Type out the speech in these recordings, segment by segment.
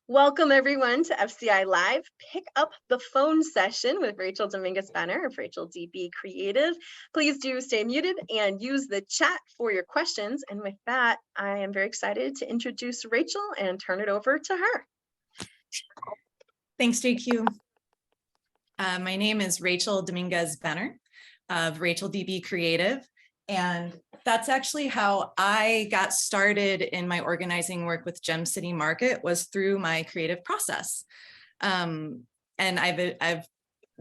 Welcome everyone to FCI Live Pick Up the Phone session with Rachel Dominguez-Benner of Rachel DB Creative. Please do stay muted and use the chat for your questions. And with that, I am very excited to introduce Rachel and turn it over to her. Thanks, JQ. My name is Rachel Dominguez-Benner of Rachel DB Creative. And that's actually how I got started in my organizing work with Gem City Market, was through my creative process. And I've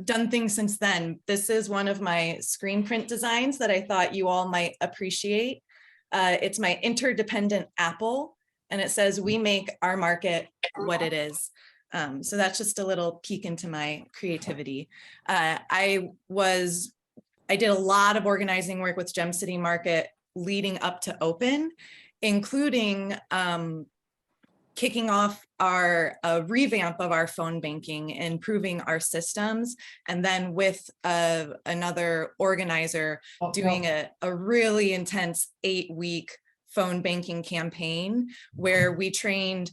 done things since then. This is one of my screen print designs that I thought you all might appreciate. It's my interdependent apple, and it says, "We make our market what it is." So that's just a little peek into my creativity. I did a lot of organizing work with Gem City Market leading up to open, including kicking off a revamp of our phone banking, improving our systems, and then with another organizer doing a really intense 8-week phone banking campaign where we trained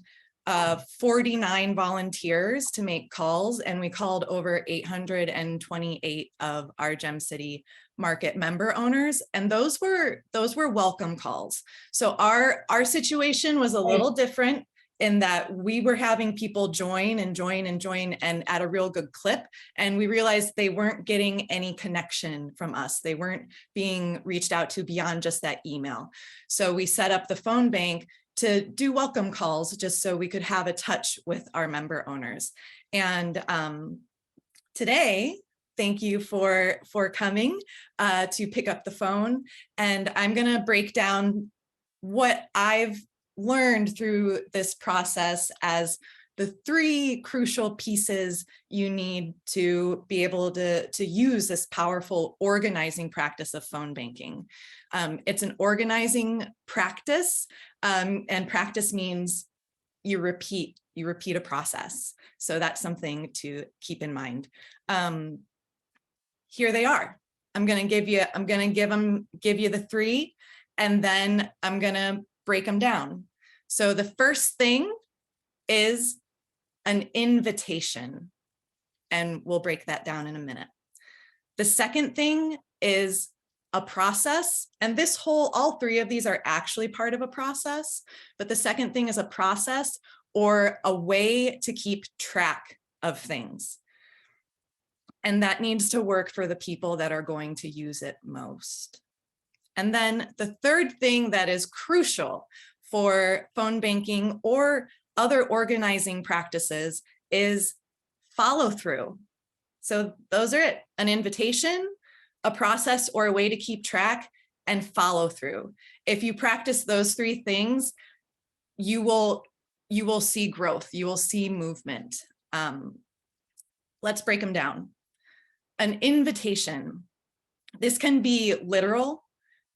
49 volunteers to make calls, and we called over 828 of our Gem City Market member owners, and those were welcome calls. So our situation was a little different in that we were having people join and at a real good clip, and we realized they weren't getting any connection from us. They weren't being reached out to beyond just that email. So we set up the phone bank to do welcome calls just so we could have a touch with our member owners. And today, thank you for coming to pick up the phone. And I'm gonna break down what I've learned through this process as the 3 crucial pieces you need to be able to use this powerful organizing practice of phone banking. It's an organizing practice, and practice means you repeat a process. So that's something to keep in mind. Here they are. I'm gonna give you the 3, and then I'm gonna break them down. So the first thing is an invitation, and we'll break that down in a minute. The second thing is a process, and all 3 of these are actually part of a process, but the second thing is a process or a way to keep track of things. And that needs to work for the people that are going to use it most. And then the third thing that is crucial for phone banking or other organizing practices is follow through. So those are it: an invitation, a process or a way to keep track, and follow through. If you practice those 3 things, you will see growth, you will see movement. Let's break them down. An invitation. This can be literal.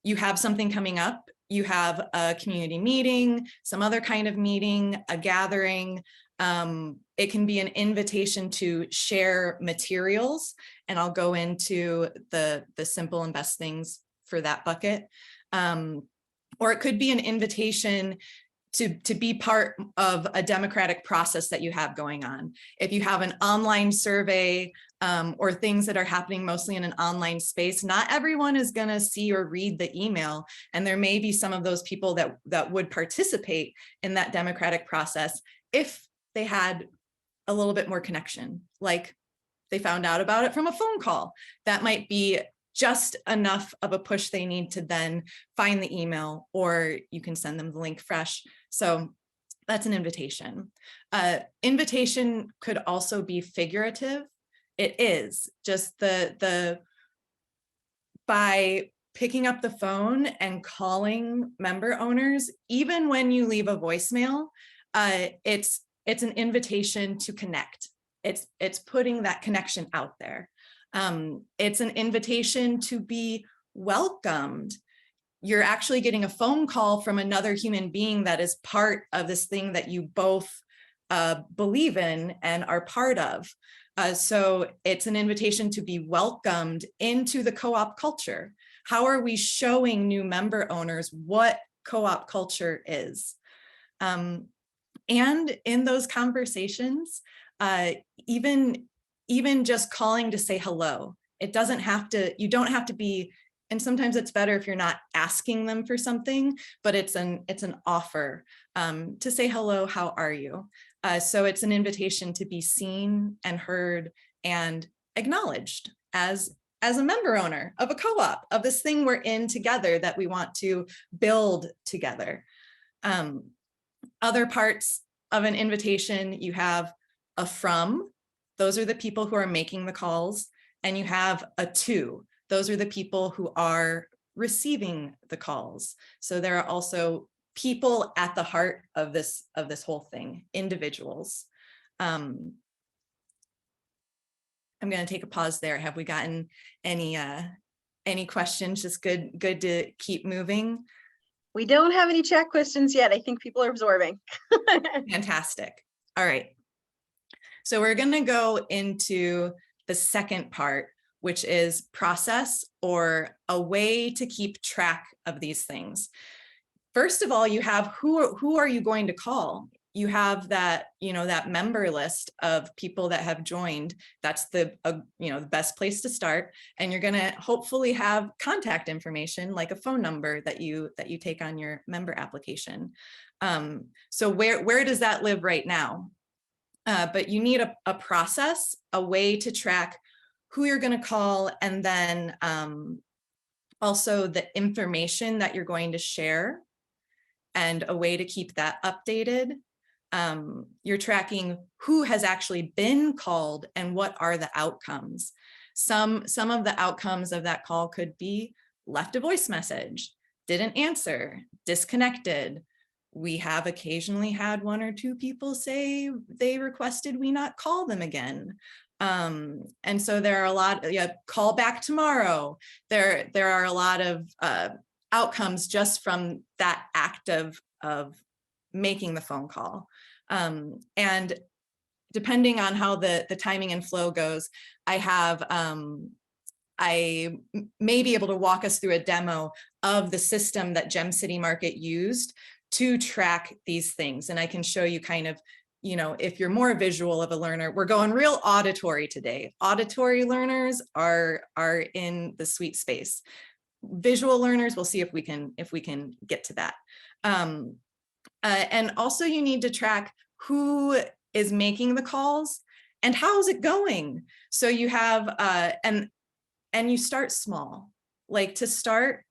You have something coming up. You have a community meeting, some other kind of meeting, a gathering. It can be an invitation to share materials, and I'll go into the simple and best things for that bucket. Or it could be an invitation to be part of a democratic process that you have going on. If you have an online survey or things that are happening mostly in an online space, not everyone is going to see or read the email. And there may be some of those people that would participate in that democratic process if they had a little bit more connection, like they found out about it from a phone call. That might be just enough of a push they need to then find the email, or you can send them the link fresh. So that's an invitation. Invitation could also be figurative. It is just by picking up the phone and calling member owners, even when you leave a voicemail, it's an invitation to connect. It's putting that connection out there. It's an invitation to be welcomed. You're actually getting a phone call from another human being that is part of this thing that you both believe in and are part of. So it's an invitation to be welcomed into the co-op culture. How are we showing new member owners what co-op culture is? And in those conversations, even just calling to say hello, it doesn't have to, you don't have to be, and sometimes it's better if you're not asking them for something, but it's an offer to say hello, how are you? So it's an invitation to be seen and heard and acknowledged as a member owner of a co-op, of this thing we're in together that we want to build together. Other parts of an invitation, you have a from, those are the people who are making the calls, and you have a to, those are the people who are receiving the calls. So there are also people at the heart of this whole thing, individuals. I'm going to take a pause there. Have we gotten any questions? Just good to keep moving. We don't have any chat questions yet. I think people are absorbing. Fantastic. All right. So we're going to go into the second part, which is process, or a way to keep track of these things. First of all, you have who are you going to call? You have that, that member list of people that have joined. That's the best place to start. And you're going to hopefully have contact information, like a phone number that you take on your member application. So where does that live right now? But you need a process, a way to track who you're going to call, and then also the information that you're going to share, and a way to keep that updated. You're tracking who has actually been called and what are the outcomes. Some of the outcomes of that call could be left a voice message, didn't answer, disconnected. We have occasionally had one or two people say they requested we not call them again. And so there are a lot, call back tomorrow. There are a lot of outcomes just from that act of making the phone call. And depending on how the timing and flow goes, I may be able to walk us through a demo of the system that Gem City Market used to track these things. And I can show you kind of, if you're more visual of a learner, we're going real auditory today. Auditory learners are in the sweet space. Visual learners, we'll see if we can get to that. And also you need to track who is making the calls and how's it going. So you have, and you start small. Like to start,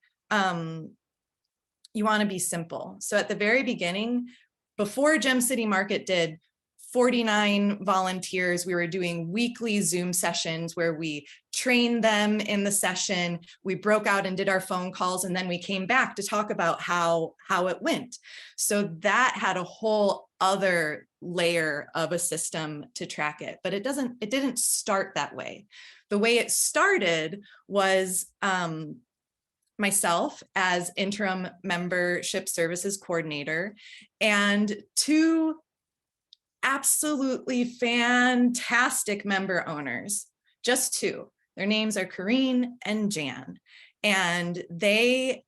you want to be simple. So at the very beginning, before Gem City Market did 49 volunteers, we were doing weekly Zoom sessions where we trained them in the session. We broke out and did our phone calls, and then we came back to talk about how it went. So that had a whole other layer of a system to track it, but it didn't start that way. The way it started was myself as interim membership services coordinator and two absolutely fantastic member owners, just two. Their names are Corrine and Jan. And I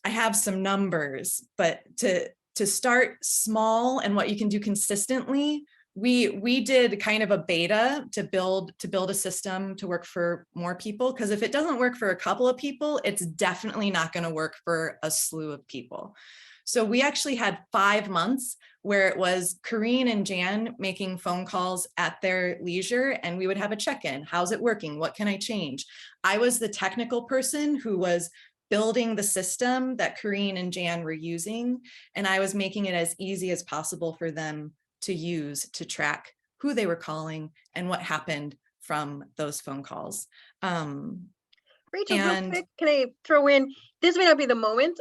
have some numbers, but to start small and what you can do consistently, we did kind of a beta to build a system to work for more people, because if it doesn't work for a couple of people, it's definitely not going to work for a slew of people. So we actually had 5 months where it was Corrine and Jan making phone calls at their leisure, and we would have a check-in. How's it working? What can I change? I was the technical person who was building the system that Corrine and Jan were using, and I was making it as easy as possible for them to use to track who they were calling and what happened from those phone calls. Rachel, real quick, can I throw in, this may not be the moment,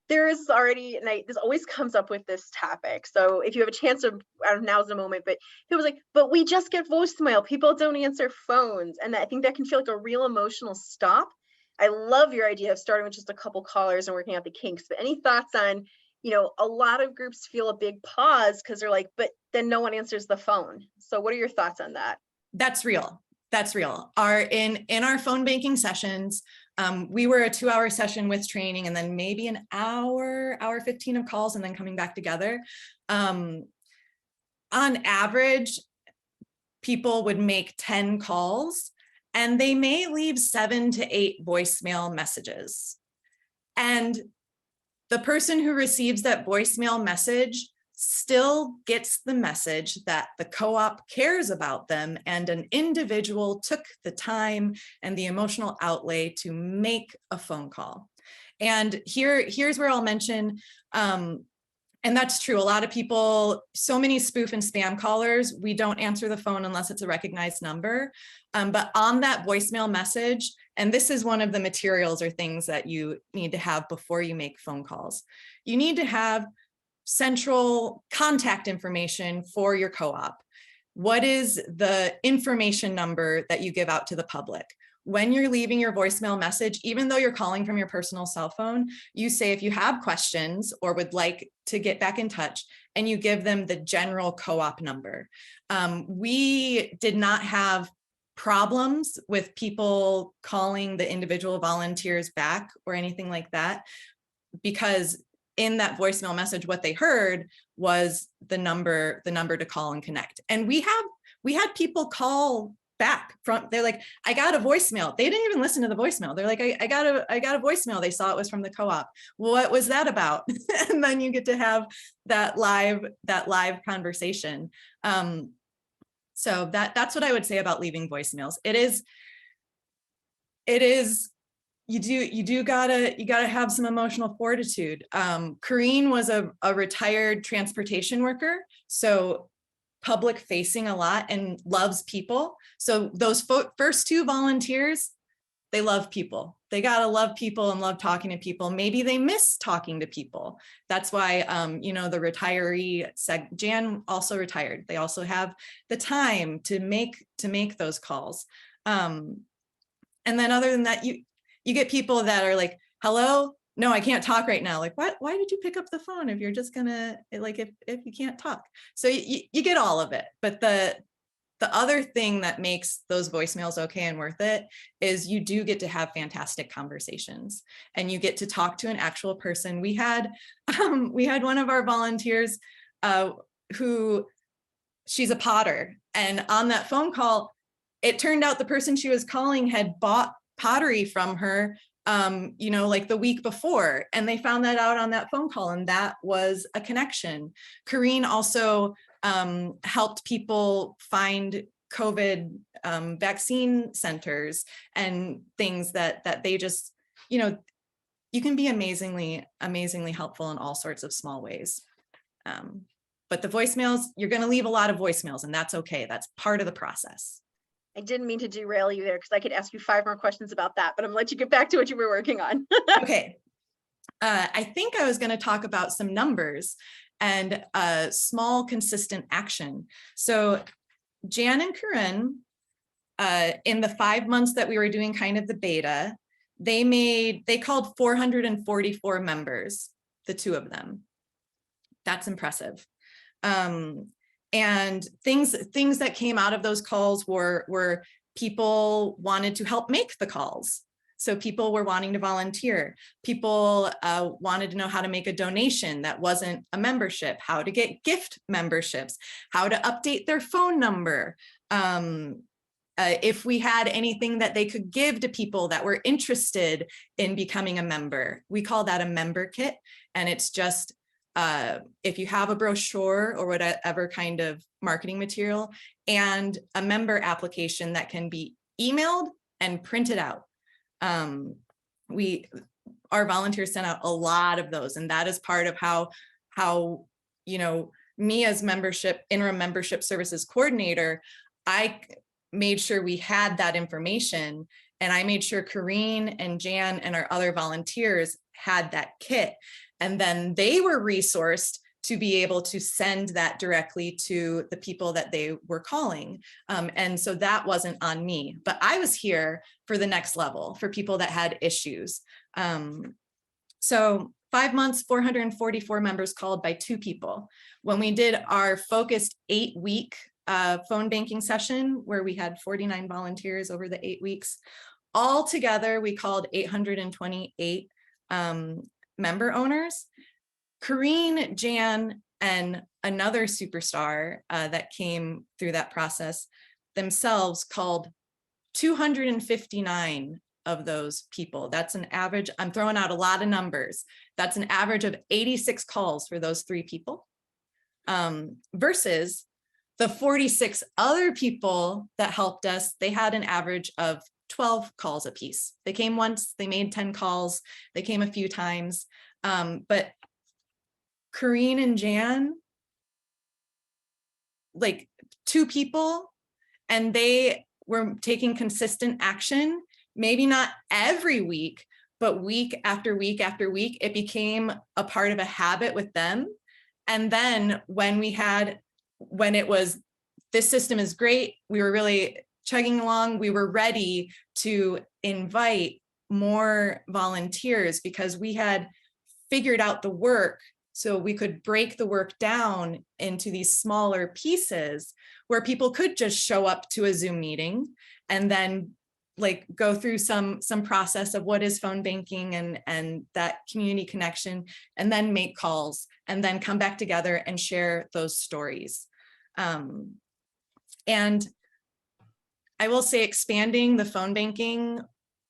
there's already, and this always comes up with this topic. So if you have a chance to, now's the moment, but it was like, but we just get voicemail, people don't answer phones. And I think that can feel like a real emotional stop. I love your idea of starting with just a couple callers and working out the kinks, but any thoughts on, a lot of groups feel a big pause because they're like, but then no one answers the phone. So what are your thoughts on that? That's real. In our phone banking sessions, We were a 2-hour session with training and then maybe an hour 15 of calls and then coming back together. On average, people would make 10 calls and they may leave 7 to 8 voicemail messages. And the person who receives that voicemail message still gets the message that the co-op cares about them and an individual took the time and the emotional outlay to make a phone call. And here's where I'll mention, and that's true. A lot of people, so many spoof and spam callers, we don't answer the phone unless it's a recognized number. But on that voicemail message, and this is one of the materials or things that you need to have before you make phone calls, you need to have central contact information for your co-op. What is the information number that you give out to the public? When you're leaving your voicemail message, even though you're calling from your personal cell phone, you say if you have questions or would like to get back in touch, and you give them the general co-op number. We did not have problems with people calling the individual volunteers back or anything like that, because in that voicemail message, what they heard was the number to call and connect. And we had people call back from, they're like, I got a voicemail. They didn't even listen to the voicemail. They're like, I got a voicemail. They saw it was from the co-op. What was that about? And then you get to have that live conversation. So that's what I would say about leaving voicemails. It is, you gotta have some emotional fortitude. Corrine was a retired transportation worker, so public facing a lot and loves people. So those first 2 volunteers, they love people. They gotta love people and love talking to people. Maybe they miss talking to people. That's why, the retiree, Jan also retired. They also have the time to make those calls. And then other than that, you get people that are like, hello, no, I can't talk right now. Like, what? Why did you pick up the phone if you're just gonna, like, if you can't talk? So you get all of it. But the other thing that makes those voicemails okay and worth it is you do get to have fantastic conversations and you get to talk to an actual person. We had one of our volunteers who, she's a potter, and on that phone call, it turned out the person she was calling had bought pottery from her like the week before, and they found that out on that phone call, and that was a connection. Corrine also helped people find COVID vaccine centers and things that they just, you can be amazingly helpful in all sorts of small ways. But the voicemails, you're going to leave a lot of voicemails, and that's okay. That's part of the process. I didn't mean to derail you there because I could ask you 5 more questions about that, but I'm gonna let you get back to what you were working on. Okay. I think I was going to talk about some numbers and small consistent action. So Jan and Corinne, in the 5 months that we were doing kind of the beta, they called 444 members, the 2 of them. That's impressive. And things that came out of those calls were people wanted to help make the calls. So people were wanting to volunteer. People wanted to know how to make a donation that wasn't a membership, how to get gift memberships, how to update their phone number. If we had anything that they could give to people that were interested in becoming a member. We call that a member kit. And it's just, if you have a brochure or whatever kind of marketing material and a member application that can be emailed and printed out. Our volunteers sent out a lot of those, and that is part of how me as interim membership services coordinator, I made sure we had that information, and I made sure Corrine and Jan and our other volunteers had that kit. And then they were resourced to be able to send that directly to the people that they were calling. And so that wasn't on me, but I was here for the next level, for people that had issues. So 5 months, 444 members called by 2 people. When we did our focused 8-week phone banking session, where we had 49 volunteers over the 8 weeks, all together, we called 828 member owners. Corrine, Jan, and another superstar that came through that process themselves called 259 of those people. That's an average. I'm throwing out a lot of numbers. That's an average of 86 calls for those 3 people, versus the 46 other people that helped us. They had an average of 12 calls a piece. They came once, they made 10 calls, they came a few times. But Corrine and Jan, like 2 people, and they were taking consistent action, maybe not every week, but week after week after week. It became a part of a habit with them. And then when it was, this system is great, we were really chugging along, we were ready to invite more volunteers because we had figured out the work, so we could break the work down into these smaller pieces where people could just show up to a Zoom meeting and then like go through some process of what is phone banking and that community connection, and then make calls and then come back together and share those stories. And I will say, expanding the phone banking,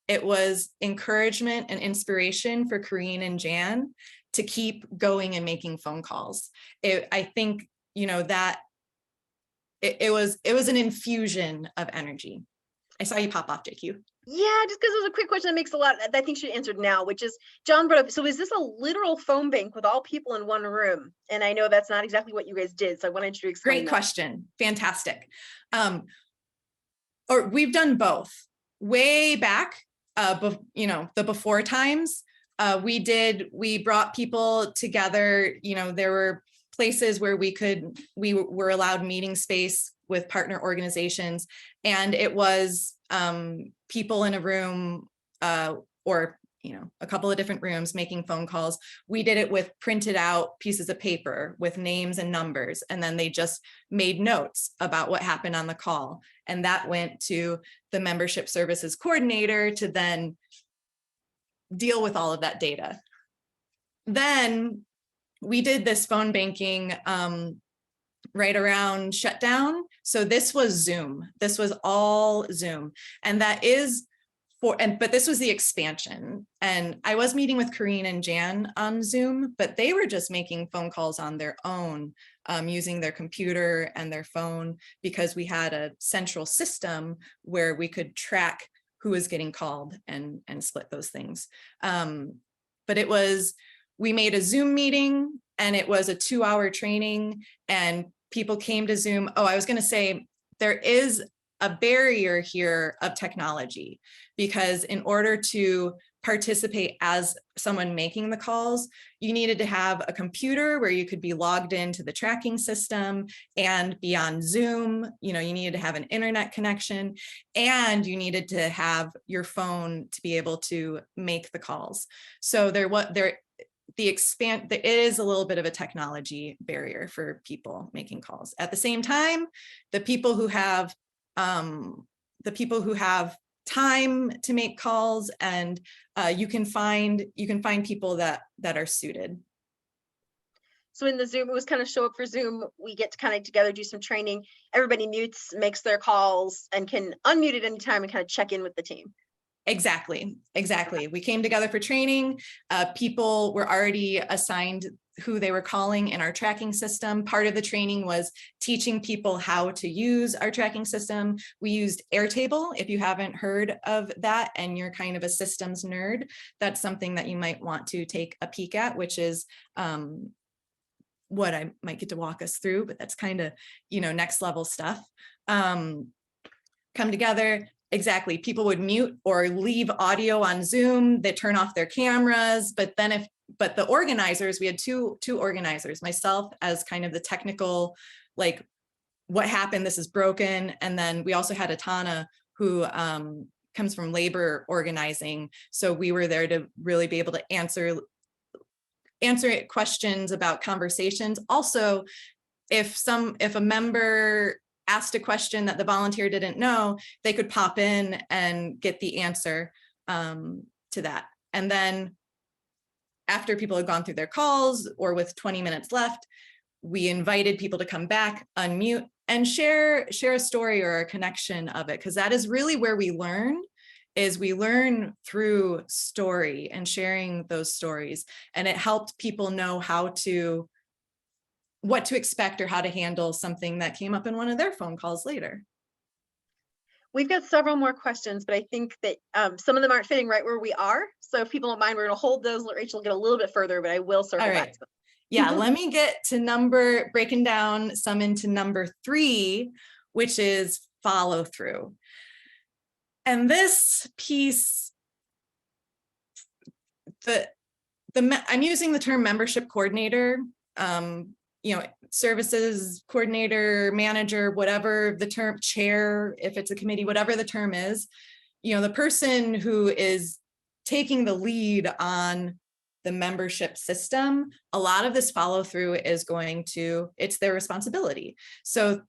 it was encouragement and inspiration for Corrine and Jan to keep going and making phone calls. I think, that it was an infusion of energy. I saw you pop off, JQ. Yeah, just because it was a quick question that makes a lot, I think she answered now, which is, John brought up, so is this a literal phone bank with all people in one room? And I know that's not exactly what you guys did, so I wanted you to explain. Great question. Fantastic. Or we've done both. Way back, the before times, we brought people together. There were places where we were allowed meeting space with partner organizations, and it was people in a room or a couple of different rooms making phone calls. We did it with printed out pieces of paper with names and numbers, and then they just made notes about what happened on the call, and that went to the membership services coordinator to then deal with all of that data. Then we did this phone banking right around shutdown. So this was Zoom. This was all Zoom. And that is but this was the expansion. And I was meeting with Corrine and Jan on Zoom, but they were just making phone calls on their own, using their computer and their phone, because we had a central system where we could track who was getting called and split those things. But we made a Zoom meeting, and it was a 2-hour training, and people came to Zoom. Oh, I was going to say, there is a barrier here of technology, because in order to participate as someone making the calls, you needed to have a computer where you could be logged into the tracking system and be on Zoom. You needed to have an internet connection, and you needed to have your phone to be able to make the calls. So there is a little bit of a technology barrier for people making calls. At the same time, the people who have time to make calls, and you can find people that are suited. So in the Zoom, it was kind of show up for Zoom. We get to kind of together, do some training. Everybody mutes, makes their calls, and can unmute at any time and kind of check in with the team. Exactly. We came together for training. People were already assigned who they were calling in our tracking system. Part of the training was teaching people how to use our tracking system. We used Airtable. If you haven't heard of that and you're kind of a systems nerd, that's something that you might want to take a peek at, which is what I might get to walk us through, but that's kind of, next level stuff. Come together. Exactly. People would mute or leave audio on Zoom. They turn off their cameras, but the organizers, we had two organizers, myself as kind of the technical, like, what happened, this is broken. And then we also had Atana, who comes from labor organizing. So we were there to really be able to answer questions about conversations. Also, if a member asked a question that the volunteer didn't know, they could pop in and get the answer to that. And then after people had gone through their calls, or with 20 minutes left, we invited people to come back, unmute, and share a story or a connection of it, because that is really where we learn, is we learn through story and sharing those stories. And it helped people know what to expect or how to handle something that came up in one of their phone calls later. We've got several more questions, but I think that some of them aren't fitting right where we are. So if people don't mind, we're going to hold those. Let Rachel get a little bit further, but I will circle back to them. Yeah, let me get to breaking down some into number 3, which is follow through. And this piece, I'm using the term membership coordinator, services coordinator, manager, whatever the term, chair, if it's a committee, whatever the term is, the person who is taking the lead on the membership system, a lot of this follow through is it's their responsibility. So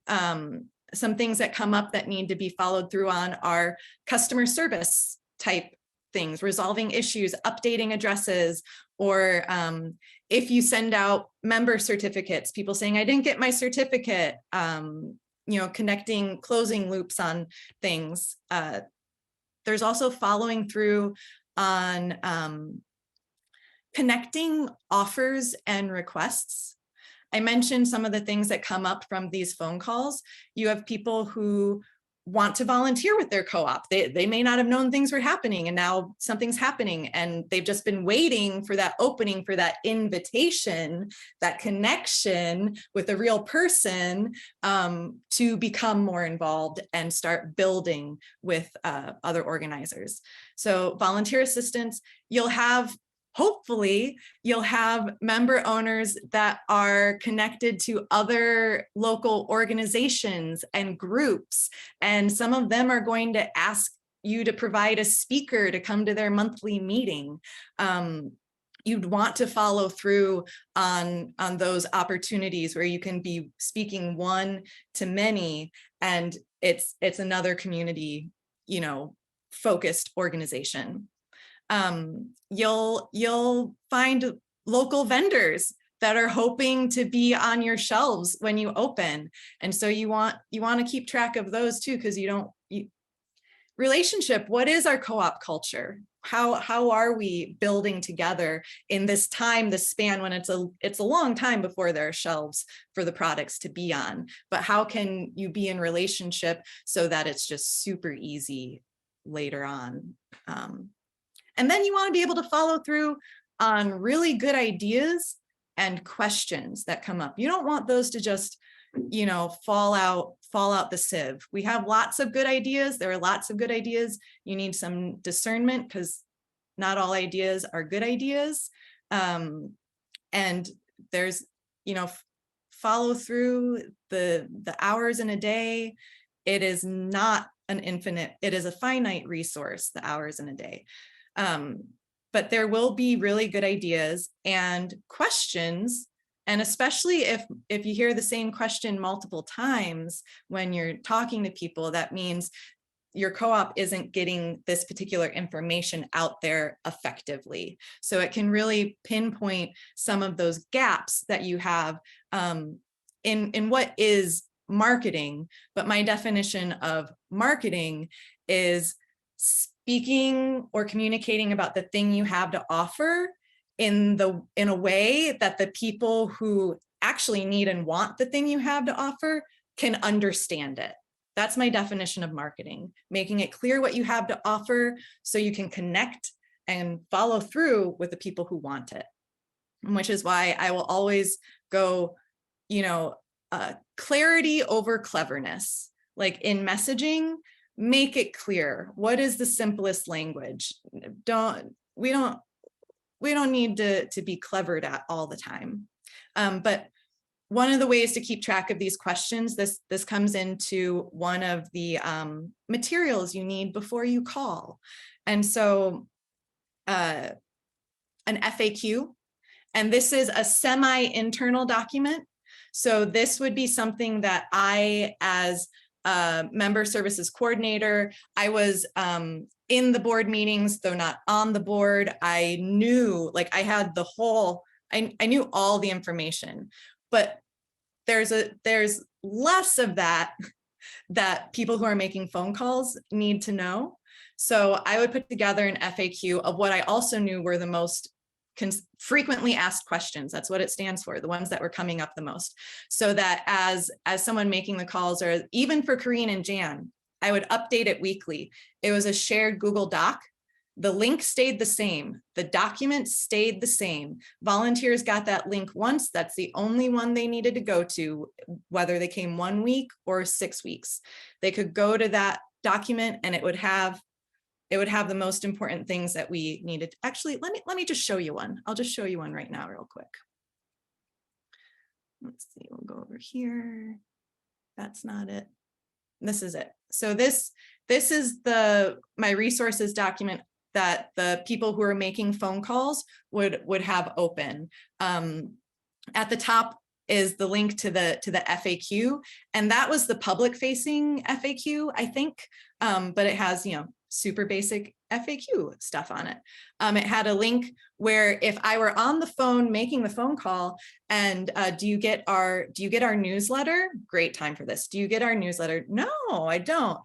some things that come up that need to be followed through on are customer service type things, resolving issues, updating addresses, or if you send out member certificates, people saying, I didn't get my certificate, connecting, closing loops on things. There's also following through on connecting offers and requests. I mentioned some of the things that come up from these phone calls. You have people who want to volunteer with their co-op. They may not have known things were happening, and now something's happening, and they've just been waiting for that opening, for that invitation, that connection with a real person to become more involved and start building with other organizers. So volunteer assistance, hopefully you'll have member owners that are connected to other local organizations and groups, and some of them are going to ask you to provide a speaker to come to their monthly meeting. You'd want to follow through on those opportunities where you can be speaking one to many, and it's another community, focused organization. You'll find local vendors that are hoping to be on your shelves when you open. And so you want to keep track of those too, because relationship, what is our co-op culture? How are we building together in this time, this span, when it's a long time before there are shelves for the products to be on, but how can you be in relationship so that it's just super easy later on? And then you want to be able to follow through on really good ideas and questions that come up. You don't want those to just, fall out the sieve. We have lots of good ideas. There are lots of good ideas. You need some discernment, because not all ideas are good ideas. And there's, follow through the hours in a day. It is not an infinite, it is a finite resource, the hours in a day. But there will be really good ideas and questions. And especially if you hear the same question multiple times when you're talking to people, that means your co-op isn't getting this particular information out there effectively. So it can really pinpoint some of those gaps that you have in what is marketing. But my definition of marketing is speaking or communicating about the thing you have to offer in a way that the people who actually need and want the thing you have to offer can understand it. That's my definition of marketing, making it clear what you have to offer so you can connect and follow through with the people who want it. Which is why I will always go, clarity over cleverness. Like in messaging, make it clear. What is the simplest language? We don't need to be clevered at all the time. But one of the ways to keep track of these questions, this comes into one of the materials you need before you call. And so an FAQ, and this is a semi-internal document. So this would be something that I, as a member services coordinator, I was in the board meetings, though not on the board. I knew, like, I had the whole, I knew all the information, but there's less of that people who are making phone calls need to know. So I would put together an FAQ of what I also knew were the most frequently asked questions. That's what it stands for, the ones that were coming up the most. So that as someone making the calls, or even for Corrine and Jan, I would update it weekly. It was a shared Google Doc. The link stayed the same. The document stayed the same. Volunteers got that link once. That's the only one they needed to go to, whether they came 1 week or 6 weeks. They could go to that document and it would have the most important things that we needed. Actually, let me just show you one. I'll just show you one right now real quick. Let's see, we'll go over here. That's not it. This is it. So this is my resources document that the people who are making phone calls would have open. At the top is the link to the FAQ, and that was the public facing FAQ, I think, but it has, super basic FAQ stuff on it. It had a link where if I were on the phone making the phone call and do you get our newsletter? Great time for this. Do you get our newsletter? No, I don't.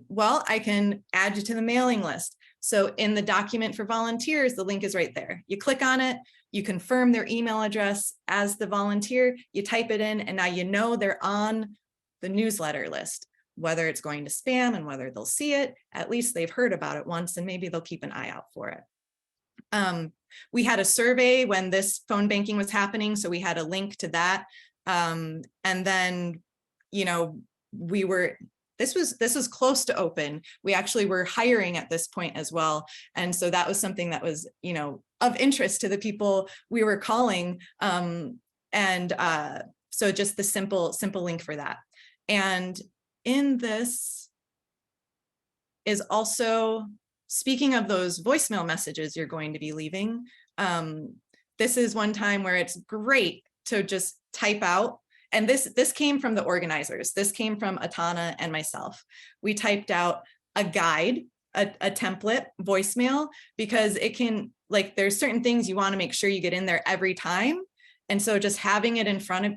Well, I can add you to the mailing list. So in the document for volunteers, the link is right there. You click on it, you confirm their email address as the volunteer, you type it in, and now you know they're on the newsletter list. Whether it's going to spam and whether they'll see it, at least they've heard about it once and maybe they'll keep an eye out for it. We had a survey when this phone banking was happening, so we had a link to that. And then, this was close to open. We actually were hiring at this point as well. And so that was something that was, of interest to the people we were calling. So just the simple link for that. And in this is also, speaking of those voicemail messages you're going to be leaving, this is one time where it's great to just type out, and this came from the organizers. This came from Atana and myself. We typed out a guide, a template voicemail, because it can, there's certain things you want to make sure you get in there every time. And so just having it in front of,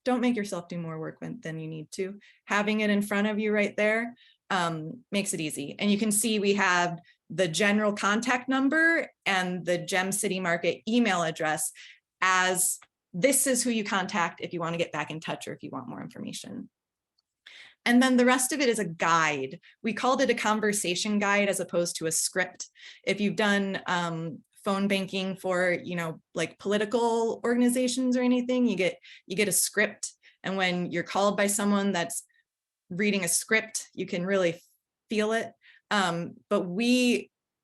don't make yourself do more work than you need to. Having it in front of you right there makes it easy. And you can see we have the general contact number and the Gem City Market email address as this is who you contact if you want to get back in touch or if you want more information. And then the rest of it is a guide. We called it a conversation guide as opposed to a script. If you've done phone banking for, political organizations or anything, you get a script. And when you're called by someone that's reading a script, you can really feel it.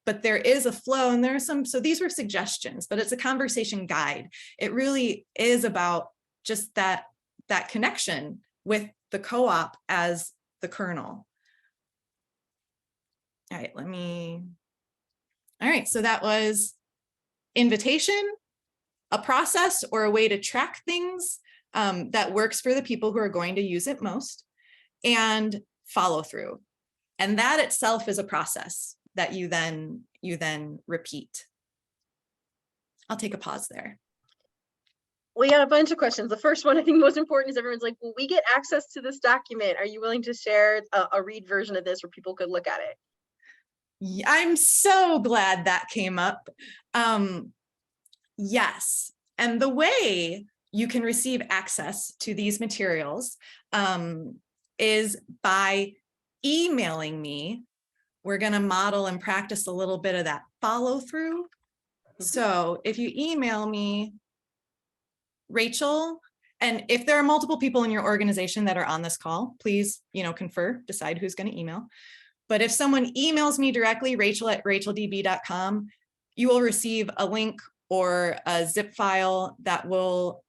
But there is a flow, and there are some, so these were suggestions, but it's a conversation guide. It really is about just that connection with the co-op as the kernel. All right, so that was invitation, a process or a way to track things that works for the people who are going to use it most, and follow through. And that itself is a process that you then repeat. I'll take a pause there. We got a bunch of questions. The first one, I think most important, is everyone's like, will we get access to this document? Are you willing to share a read version of this where people could look at it? I'm so glad that came up. Yes, and the way you can receive access to these materials is by emailing me. We're going to model and practice a little bit of that follow through. So if you email me, Rachel, and if there are multiple people in your organization that are on this call, please, confer, decide who's going to email. But if someone emails me directly, rachel@racheldb.com, you will receive a link or a zip file that will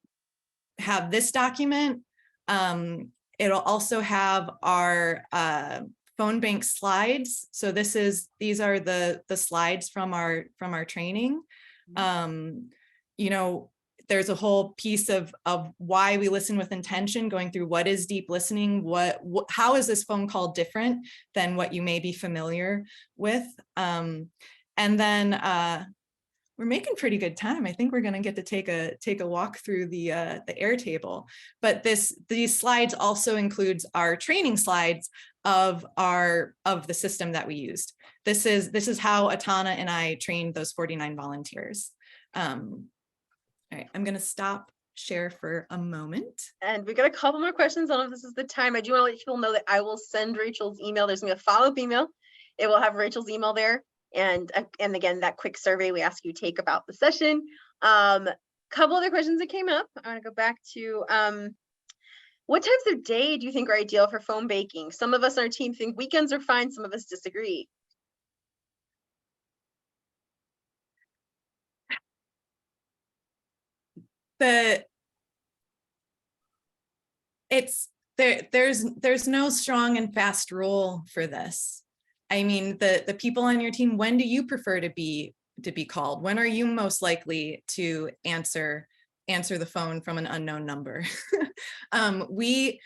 have this document. It'll also have our phone bank slides. So these are the slides from our training. there's a whole piece of why we listen with intention, going through what is deep listening, how is this phone call different than what you may be familiar with. And then we're making pretty good time. I think we're going to get to take a walk through the Airtable. But these slides also includes our training slides of the system that we used. This is how Atana and I trained those 49 volunteers. All right, I'm going to stop share for a moment. And we got a couple more questions. I don't know if this is the time. I do want to let people know that I will send Rachel's email. There's going to be a follow-up email. It will have Rachel's email there. And again, that quick survey we ask you to take about the session. Couple other questions that came up. I want to go back to what times of day do you think are ideal for phone baking? Some of us on our team think weekends are fine. Some of us disagree. There's no strong and fast rule for this. I mean, the people on your team, when do you prefer to be called? When are you most likely to answer the phone from an unknown number? We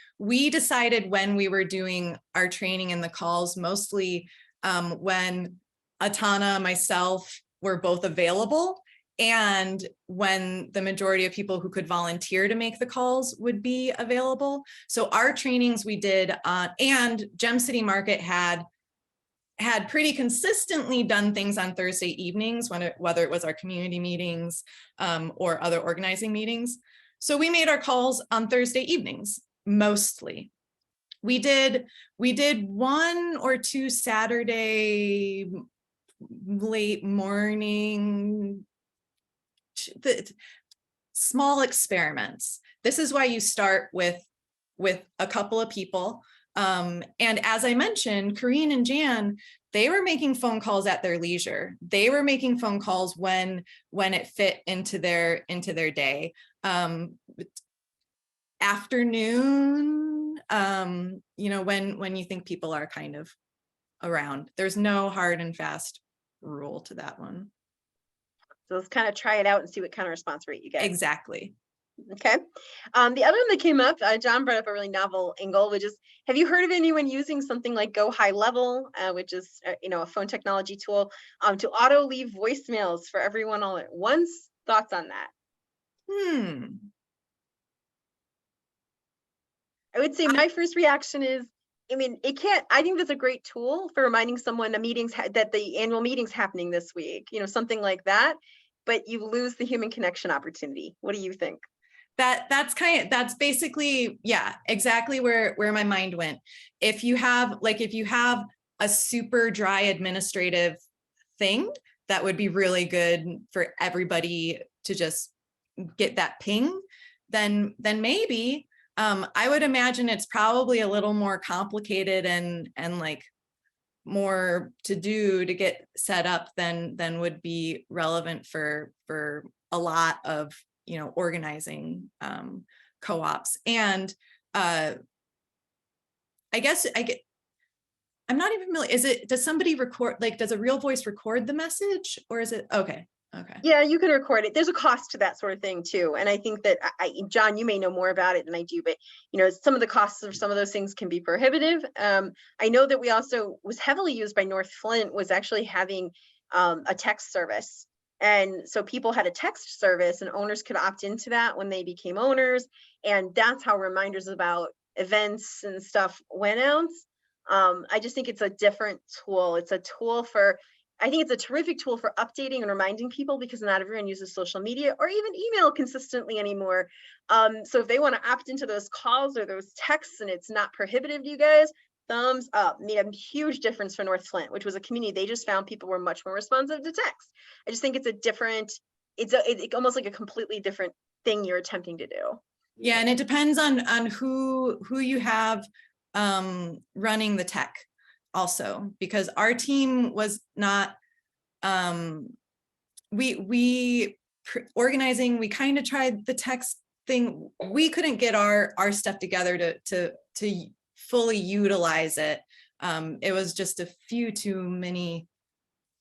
decided when we were doing our training and the calls, mostly when Atana, myself were both available, and when the majority of people who could volunteer to make the calls would be available. So our trainings we did, and Gem City Market had pretty consistently done things on Thursday evenings, whether it was our community meetings or other organizing meetings. So we made our calls on Thursday evenings, mostly. We did 1 or 2 Saturday late morning, small experiments. This is why you start with a couple of people. And as I mentioned, Corrine and Jan, they were making phone calls at their leisure. They were making phone calls when it fit into their day. Afternoon, when you think people are kind of around. There's no hard and fast rule to that one. So let's kind of try it out and see what kind of response rate you get. Exactly. Okay. The other one that came up, John brought up a really novel angle, which is, have you heard of anyone using something like Go High Level, which is, a phone technology tool, to auto leave voicemails for everyone all at once? Thoughts on that? I would say my first reaction is, I think that's a great tool for reminding someone that the annual meeting's happening this week, something like that, but you lose the human connection opportunity. What do you think? That's basically, yeah, exactly where my mind went. If you have a super dry administrative thing, that would be really good for everybody to just get that ping, then maybe. I would imagine it's probably a little more complicated and like more to do to get set up than would be relevant for a lot of organizing co-ops. And I guess I'm not even familiar. Does somebody record, does a real voice record the message, or is it okay? Yeah, you can record it. There's a cost to that sort of thing too. And I think that John, you may know more about it than I do, but some of the costs of some of those things can be prohibitive. I know that we also was heavily used by North Flint was actually having a text service. And so people had a text service and owners could opt into that when they became owners. And that's how reminders about events and stuff went out. I just think it's a different tool. I think it's a terrific tool for updating and reminding people, because not everyone uses social media or even email consistently anymore. So if they want to opt into those calls or those texts and it's not prohibitive to you guys, thumbs up. Made a huge difference for North Flint, which was a community. They just found people were much more responsive to text. I just think it's almost like a completely different thing you're attempting to do. Yeah, and it depends on who you have running the tech also, because our team was not organizing. We kind of tried the text thing. We couldn't get our stuff together to fully utilize it. It was just a few too many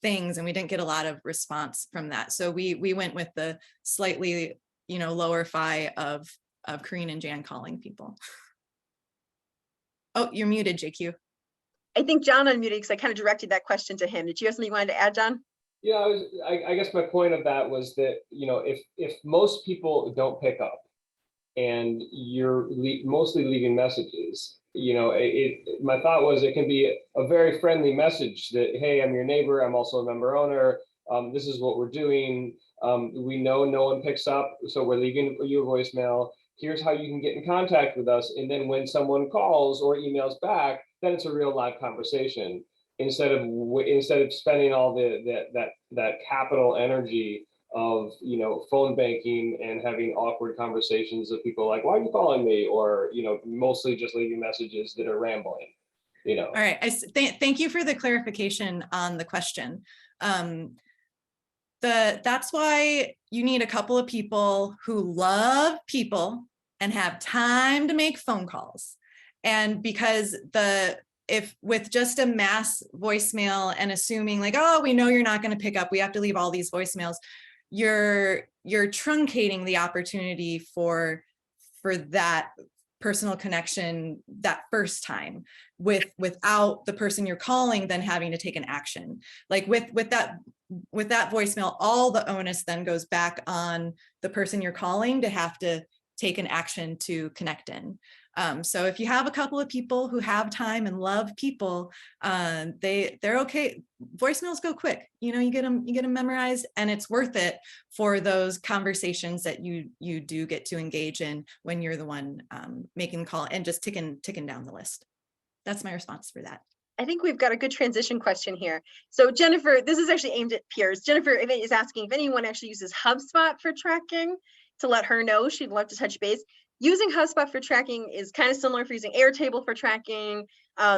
things, and we didn't get a lot of response from that. So we went with the slightly lower fi of Corinne and Jan calling people. Oh, you're muted, JQ. I think John unmuted because I kind of directed that question to him. Did you have something you wanted to add, John? Yeah, I guess my point of that was that, if most people don't pick up and you're mostly leaving messages, my thought was it can be a very friendly message that, hey, I'm your neighbor, I'm also a member owner, this is what we're doing, we know no one picks up, so we're leaving you a voicemail, here's how you can get in contact with us, and then when someone calls or emails back, then it's a real live conversation, instead of spending all that capital energy of phone banking and having awkward conversations of people like, why are you calling me, or mostly just leaving messages that are rambling. All right, thank you for the clarification on the question. That's why you need a couple of people who love people and have time to make phone calls. And because if with just a mass voicemail and assuming like, oh, we know you're not going to pick up, we have to leave all these voicemails, you're truncating the opportunity for that personal connection that first time without the person you're calling then having to take an action. Like with that voicemail, all the onus then goes back on the person you're calling to have to take an action to connect in. So if you have a couple of people who have time and love people, they're okay. Voicemails go quick. You get them memorized, and it's worth it for those conversations that you do get to engage in when you're the one making the call and just ticking down the list. That's my response for that. I think we've got a good transition question here. So Jennifer, this is actually aimed at peers. Jennifer is asking if anyone actually uses HubSpot for tracking, to let her know she'd love to touch base. Using HubSpot for tracking is kind of similar for using Airtable for tracking.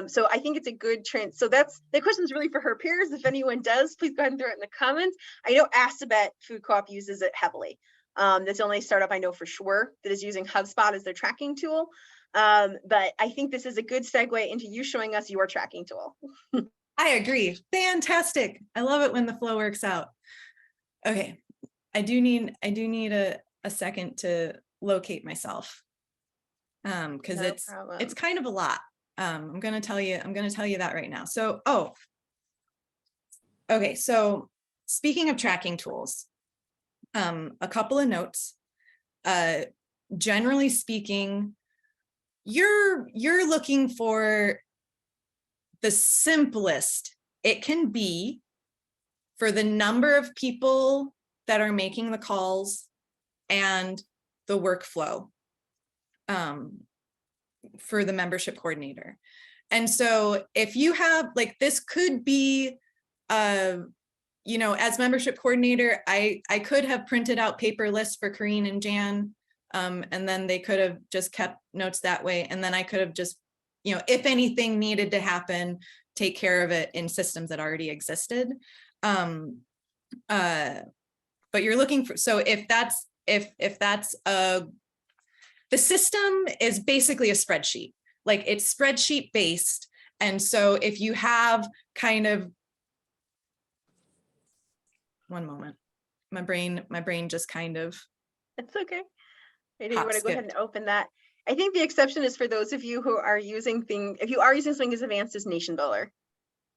So I think it's a good trend. So the question is really for her peers. If anyone does, please go ahead and throw it in the comments. I know Astabet Food Co-op uses it heavily. That's the only startup I know for sure that is using HubSpot as their tracking tool. But I think this is a good segue into you showing us your tracking tool. I agree. Fantastic. I love it when the flow works out. Okay. I do need a second to locate myself, because it's kind of a lot. I'm going to tell you that right now. So, okay. So speaking of tracking tools, a couple of notes. Generally speaking, you're looking for the simplest it can be for the number of people that are making the calls and the workflow for the membership coordinator. And so if you have, like, this could be, as membership coordinator, I could have printed out paper lists for Corinne and Jan, and then they could have just kept notes that way. And then I could have just, if anything needed to happen, take care of it in systems that already existed. But you're looking for, so if that's the system is basically a spreadsheet, like it's spreadsheet based. And so if you have kind of, one moment, my brain just kind of. It's okay. Maybe you want to go ahead and open that. I think the exception is for those of you who are using if you are using something as advanced as Nation Builder,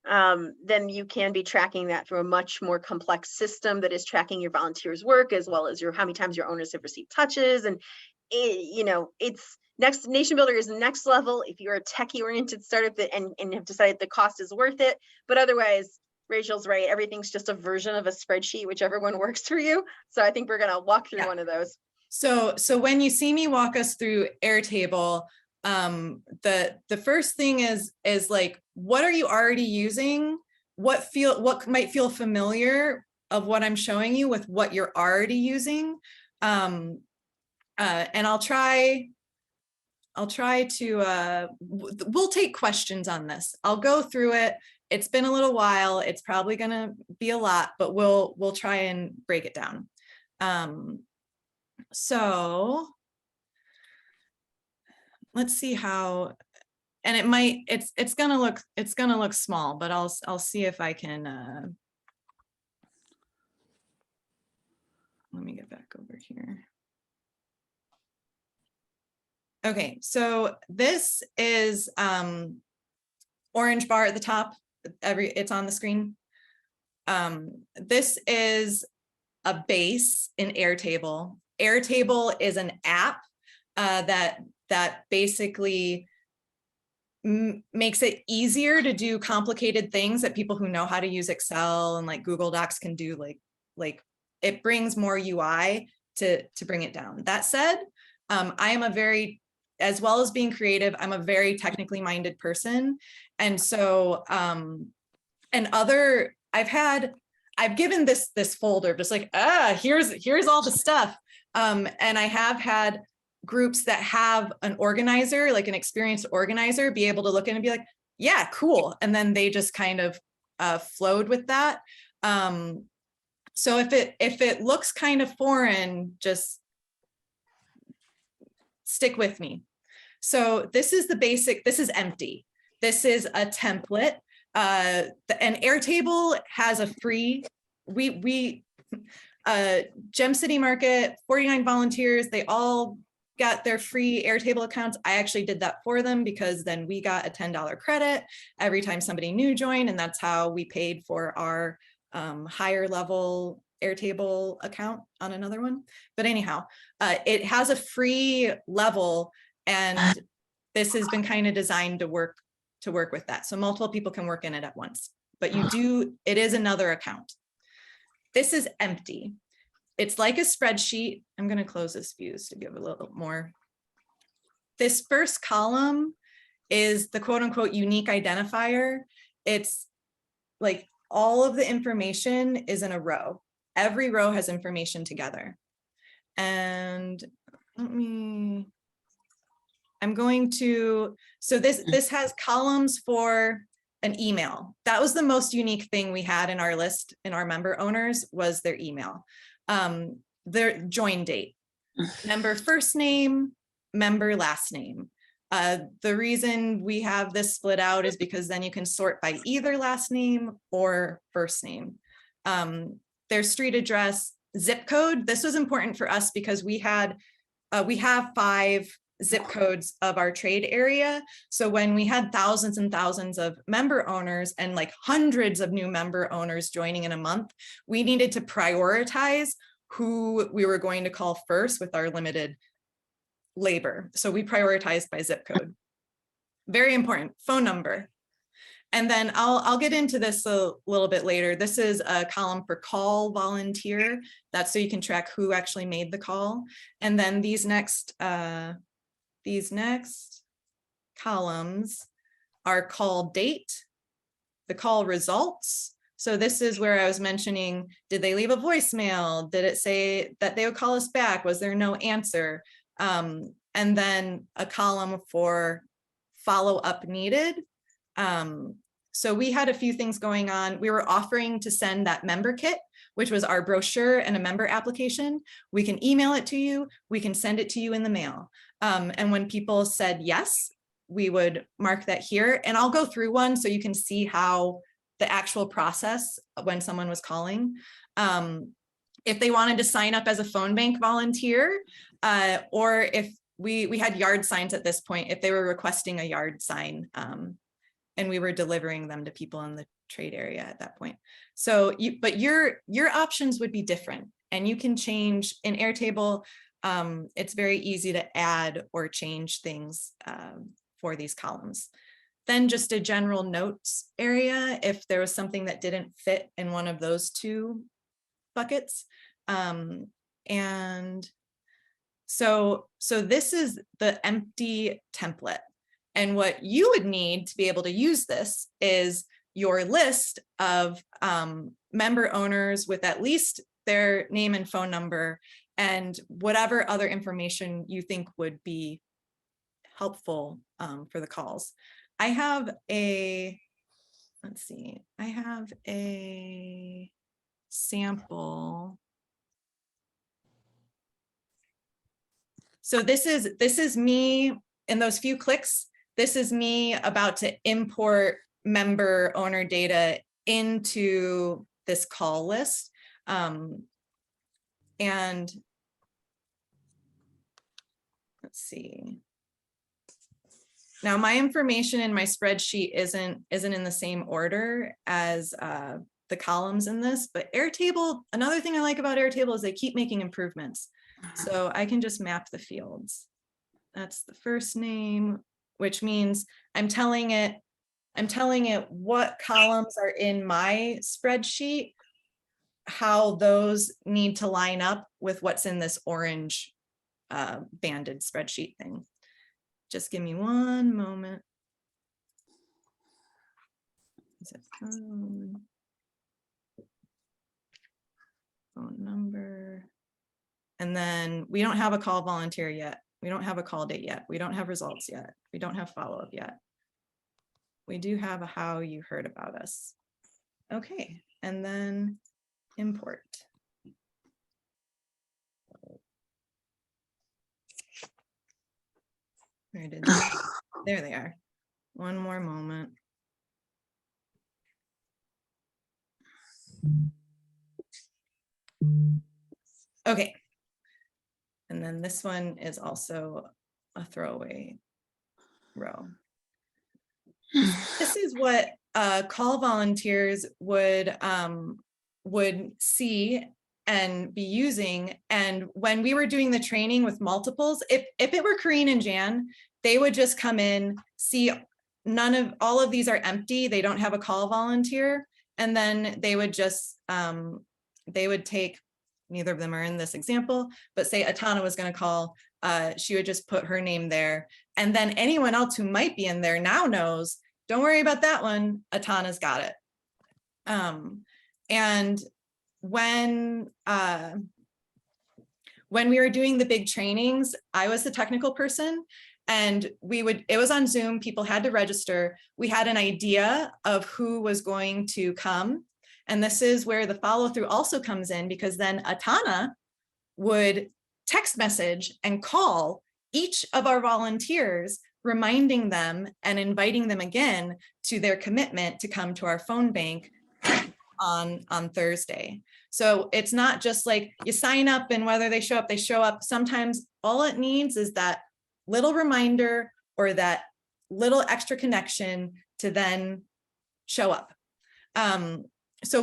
then you can be tracking that through a much more complex system that is tracking your volunteers' work, as well as how many times your owners have received touches. And it's next. Nation Builder is the next level if you're a techie oriented startup and have decided the cost is worth it. But otherwise, Rachel's right. Everything's just a version of a spreadsheet, whichever one works for you. So I think we're going to walk through one of those. So when you see me walk us through Airtable, the first thing is like, what are you already using? What might feel familiar of what I'm showing you with what you're already using? And I'll try to, we'll take questions on this. I'll go through it. It's been a little while. It's probably going to be a lot, but we'll try and break it down. So let's see how, and it's gonna look small, but I'll see if I can, let me get back over here. Okay, so this is orange bar at the top. It's on the screen. This is a base in Airtable. Airtable is an app that basically makes it easier to do complicated things that people who know how to use Excel and like Google Docs can do. Like it brings more UI to bring it down. That said, I am as well as being creative, I'm a very technically minded person. And so, I've given this folder, just like, here's all the stuff. And I have had groups that have an organizer, like an experienced organizer, be able to look in and be like, yeah, cool. And then they just kind of flowed with that. So if it looks kind of foreign, just stick with me. So this is the basic, this is empty. This is a template. And Airtable has a free, Gem City Market, 49 volunteers, they all got their free Airtable accounts. I actually did that for them because then we got a $10 credit every time somebody new joined, and that's how we paid for our higher level Airtable account on another one. But anyhow, it has a free level, and this has been kind of designed to work with that. So multiple people can work in it at once, but it is another account. This is empty. It's like a spreadsheet. I'm going to close this views to give a little more. This first column is the quote unquote unique identifier. It's like all of the information is in a row. Every row has information together. And so this has columns for an email. That was the most unique thing we had in our list, in our member owners, was their email. Their join date, member first name, member last name. The reason we have this split out is because then you can sort by either last name or first name. Their street address, zip code. This was important for us because we have 5 zip codes of our trade area. So when we had thousands and thousands of member owners and like hundreds of new member owners joining in a month, we needed to prioritize who we were going to call first with our limited labor. So we prioritized by zip code. Very important. Phone number. And then I'll get into this a little bit later. This is a column for call volunteer. That's so you can track who actually made the call. And then these next columns are call date, the call results. So this is where I was mentioning, did they leave a voicemail? Did it say that they would call us back? Was there no answer? And then a column for follow-up needed. So we had a few things going on. We were offering to send that member kit, which was our brochure and a member application. We can email it to you. We can send it to you in the mail. And when people said yes, we would mark that here. And I'll go through one so you can see how the actual process when someone was calling. If they wanted to sign up as a phone bank volunteer, or if we had yard signs at this point, if they were requesting a yard sign, and we were delivering them to people in the trade area at that point. So but your options would be different, and you can change in Airtable. It's very easy to add or change things for these columns. Then just a general notes area, if there was something that didn't fit in one of those 2 buckets. And so this is the empty template. And what you would need to be able to use this is your list of member owners with at least their name and phone number and whatever other information you think would be helpful for the calls. I have a sample. So this is me in those few clicks. This is me about to import member owner data into this call list. And let's see, Now my information in my spreadsheet isn't in the same order as the columns in this, but Airtable, another thing I like about Airtable is they keep making improvements. So I can just map the fields. That's the first name, which means I'm telling it what columns are in my spreadsheet, how those need to line up with what's in this orange banded spreadsheet thing. Just give me one moment. Is it phone number? And then we don't have a call volunteer yet. We don't have a call date yet. We don't have results yet. We don't have follow-up yet. We do have a how you heard about us. Okay, and then import. Where did they? There they are. One more moment. Okay. And then this one is also a throwaway row. This is what call volunteers would see and be using. And when we were doing the training with multiples, if it were Corinne and Jan, they would just come in, see all of these are empty. They don't have a call volunteer. And then they would just, they would take, neither of them are in this example, but say Atana was going to call, she would just put her name there. And then anyone else who might be in there now knows, don't worry about that one, Atana's got it. And when we were doing the big trainings, I was the technical person, and it was on Zoom, people had to register. We had an idea of who was going to come. And this is where the follow through also comes in, because then Atana would text message and call each of our volunteers, reminding them and inviting them again to their commitment to come to our phone bank on Thursday. So it's not just like you sign up and whether they show up, they show up. Sometimes all it needs is that little reminder or that little extra connection to then show up. So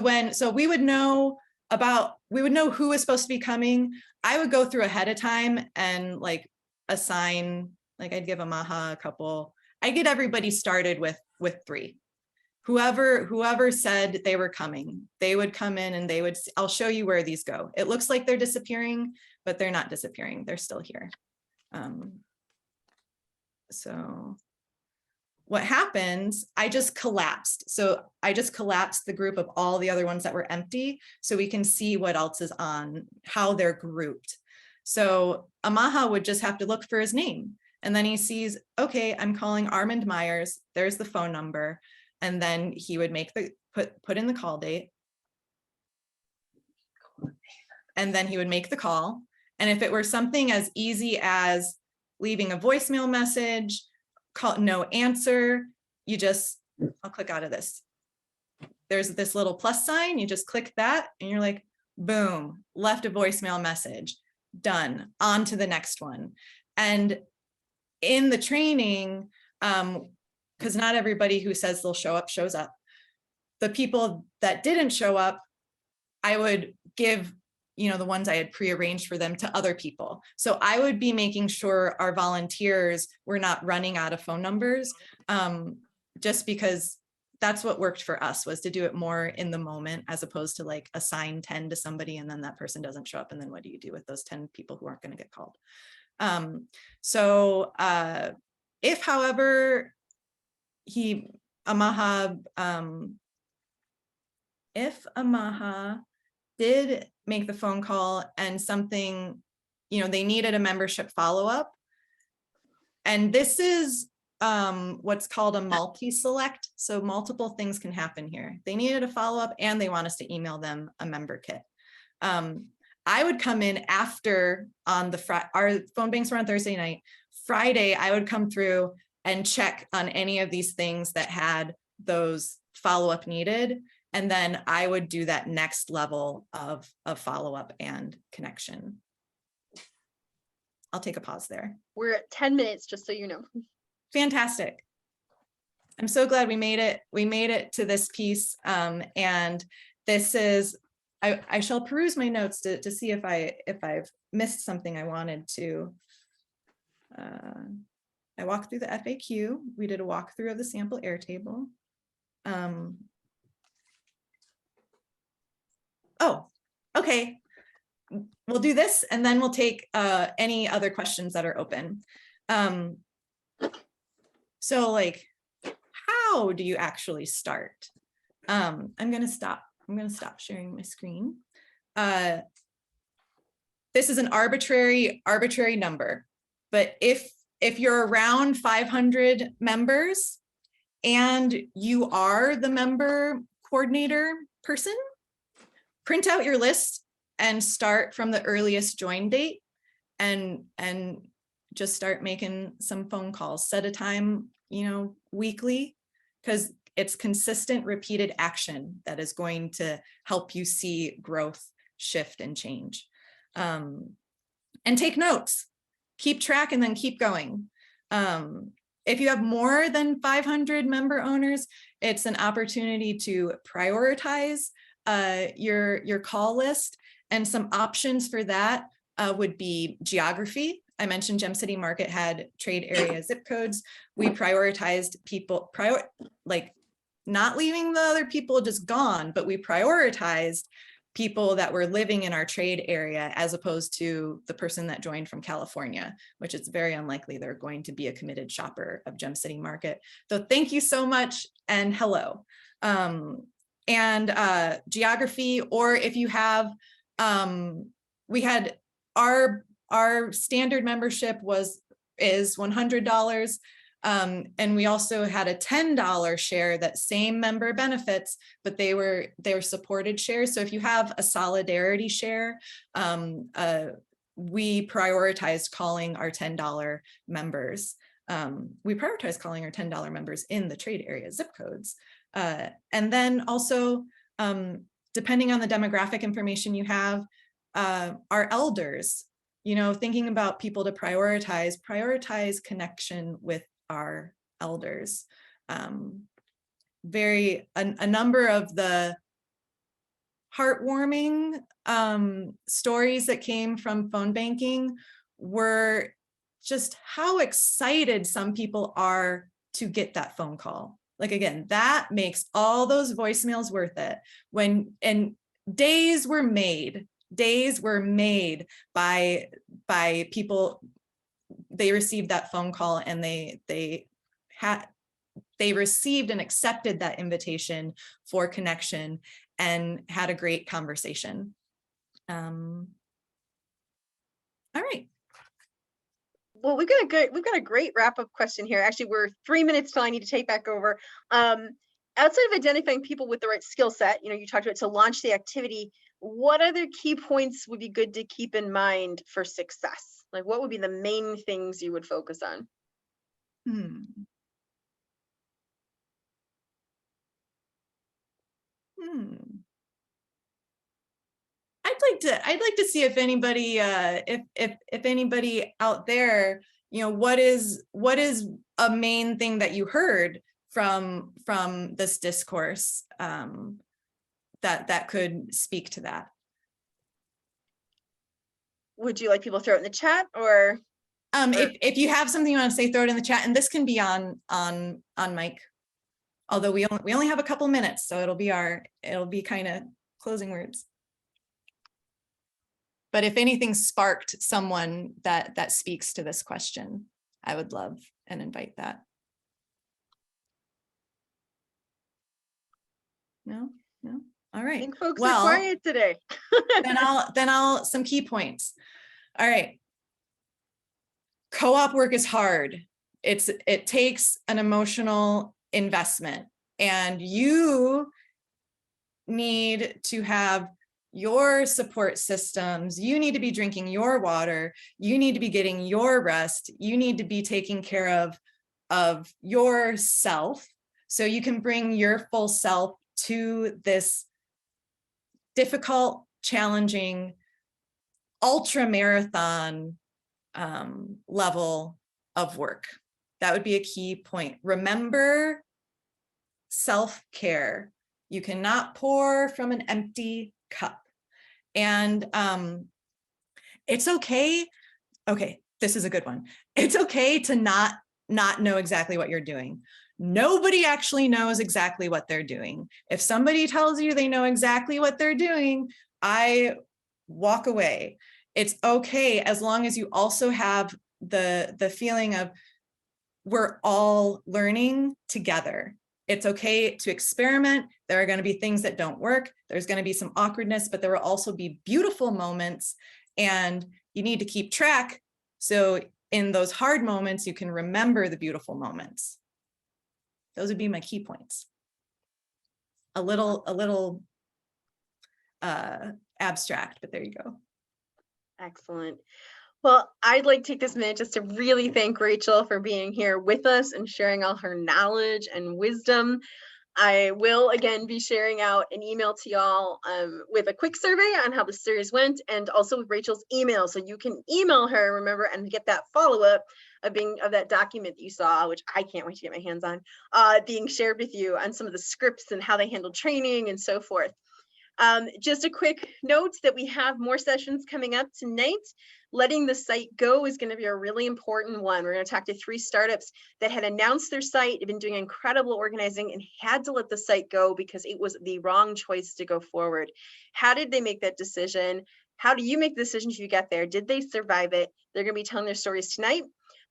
we would know who was supposed to be coming. I would go through ahead of time and like assign, like I'd give Amaha a couple. I get everybody started with 3. Whoever said they were coming, they would come in and I'll show you where these go. It looks like they're disappearing, but they're not disappearing. They're still here. So what happens, I just collapsed. So I just collapsed the group of all the other ones that were empty so we can see what else is on, how they're grouped. So Amaha would just have to look for his name. And then he sees, okay, I'm calling Armand Myers. There's the phone number. And then he would make put in the call date. And then he would make the call. And if it were something as easy as leaving a voicemail message, call no answer, I'll click out of this. There's this little plus sign, you just click that and you're like, boom, left a voicemail message, done, on to the next one. And in the training, because not everybody who says they'll show up shows up. The people that didn't show up, I would give, the ones I had prearranged for them to other people. So I would be making sure our volunteers were not running out of phone numbers, just because that's what worked for us, was to do it more in the moment as opposed to like assign 10 to somebody and then that person doesn't show up. And then what do you do with those 10 people who aren't going to get called? If, however, if Amaha did make the phone call and something, they needed a membership follow-up, and this is what's called a multi-select. So multiple things can happen here. They needed a follow-up and they want us to email them a member kit. I would come in after our phone banks were on Thursday night. Friday, I would come through and check on any of these things that had those follow-up needed. And then I would do that next level of follow-up and connection. I'll take a pause there. We're at 10 minutes, just so you know. Fantastic. I'm so glad we made it. We made it to this piece. And this is, I shall peruse my notes to see if I've missed something I wanted to. I walked through the FAQ. We did a walkthrough of the sample Airtable. Oh, okay. We'll do this and then we'll take any other questions that are open. So like, how do you actually start? I'm gonna stop sharing my screen. This is an arbitrary number, but if you're around 500 members and you are the member coordinator person, print out your list and start from the earliest join date and just start making some phone calls. Set a time, weekly, because it's consistent repeated action that is going to help you see growth, shift, and change. And take notes, keep track, and then keep going. If you have more than 500 member owners, it's an opportunity to prioritize your call list, and some options for that would be geography. I mentioned Gem City Market had trade area zip codes. We prioritized people, like not leaving the other people just gone, but we prioritized people that were living in our trade area as opposed to the person that joined from California, which it's very unlikely they're going to be a committed shopper of Gem City Market. So thank you so much and hello. Geography, or if you have, we had our standard membership is $100. And we also had a $10 share, that same member benefits, but they were supported shares. So if you have a solidarity share, we prioritized calling our $10 members. We prioritized calling our $10 members in the trade area zip codes. And then also, depending on the demographic information you have, our elders, thinking about people to prioritize connection with our elders. A number of the heartwarming stories that came from phone banking were just how excited some people are to get that phone call. Like, again, that makes all those voicemails worth it. And days were made by people. They received that phone call and they received and accepted that invitation for connection and had a great conversation. All right. Well, we've got a great wrap-up question here. Actually, we're 3 minutes till I need to take back over. Outside of identifying people with the right skill set, you talked about to launch the activity, what other key points would be good to keep in mind for success? Like, what would be the main things you would focus on? I'd like to see if anybody if anybody out there, what is a main thing that you heard from this discourse that could speak to that. Would you like people to throw it in the chat, or if you have something you want to say, throw it in the chat, and this can be on mic, although we only have a couple minutes, so it'll be kind of closing words. But if anything sparked someone that speaks to this question, I would love and invite that. No? All right. I think folks are quiet today. then I'll some key points. All right. Co-op work is hard. It takes an emotional investment, and you need to have your support systems. You need to be drinking your water. You need to be getting your rest. You need to be taking care of yourself so you can bring your full self to this difficult, challenging, ultra marathon level of work. That would be a key point. Remember self-care. You cannot pour from an empty cup. And it's okay. Okay, this is a good one. It's okay to not know exactly what you're doing. Nobody actually knows exactly what they're doing. If somebody tells you they know exactly what they're doing, I walk away. It's okay as long as you also have the feeling of we're all learning together. It's okay to experiment. There are going to be things that don't work. There's going to be some awkwardness, but there will also be beautiful moments, and you need to keep track. So in those hard moments, you can remember the beautiful moments. Those would be my key points. A little abstract, but there you go. Excellent. Well, I'd like to take this minute just to really thank Rachel for being here with us and sharing all her knowledge and wisdom. I will again be sharing out an email to y'all with a quick survey on how the series went, and also with Rachel's email, so you can email her, remember, and get that follow-up of that document that you saw, which I can't wait to get my hands on, being shared with you on some of the scripts and how they handle training and so forth. Just a quick note that we have more sessions coming up tonight. Letting the site go is going to be a really important one. We're going to talk to 3 startups that had announced their site, have been doing incredible organizing, and had to let the site go because it was the wrong choice to go forward. How did they make that decision? How do you make the decision if you get there? Did they survive it? They're going to be telling their stories tonight.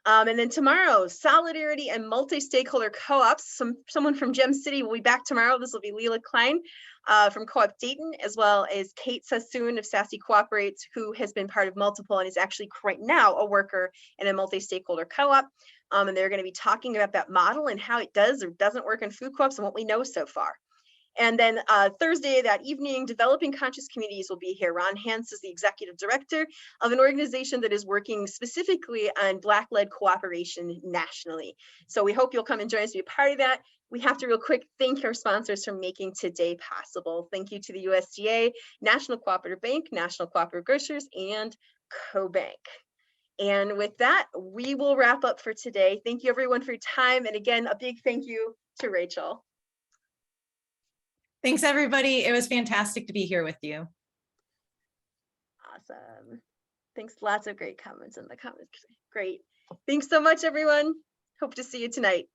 And then tomorrow, solidarity and multi-stakeholder co-ops. Someone from Gem City will be back tomorrow. This will be Leela Klein from Co-op Dayton, as well as Kate Sassoon of Sassy Cooperates, who has been part of multiple and is actually right now a worker in a multi-stakeholder co-op. And they're going to be talking about that model and how it does or doesn't work in food co-ops and what we know so far. And then Thursday that evening, Developing Conscious Communities will be here. Ron Hance is the executive director of an organization that is working specifically on Black-led cooperation nationally. So we hope you'll come and join us to be a part of that. We have to real quick thank our sponsors for making today possible. Thank you to the USDA, National Cooperative Bank, National Cooperative Grocers, and CoBank. And with that, we will wrap up for today. Thank you everyone for your time. And again, a big thank you to Rachel. Thanks, everybody. It was fantastic to be here with you. Awesome. Thanks. Lots of great comments in the comments. Great. Thanks so much, everyone. Hope to see you tonight.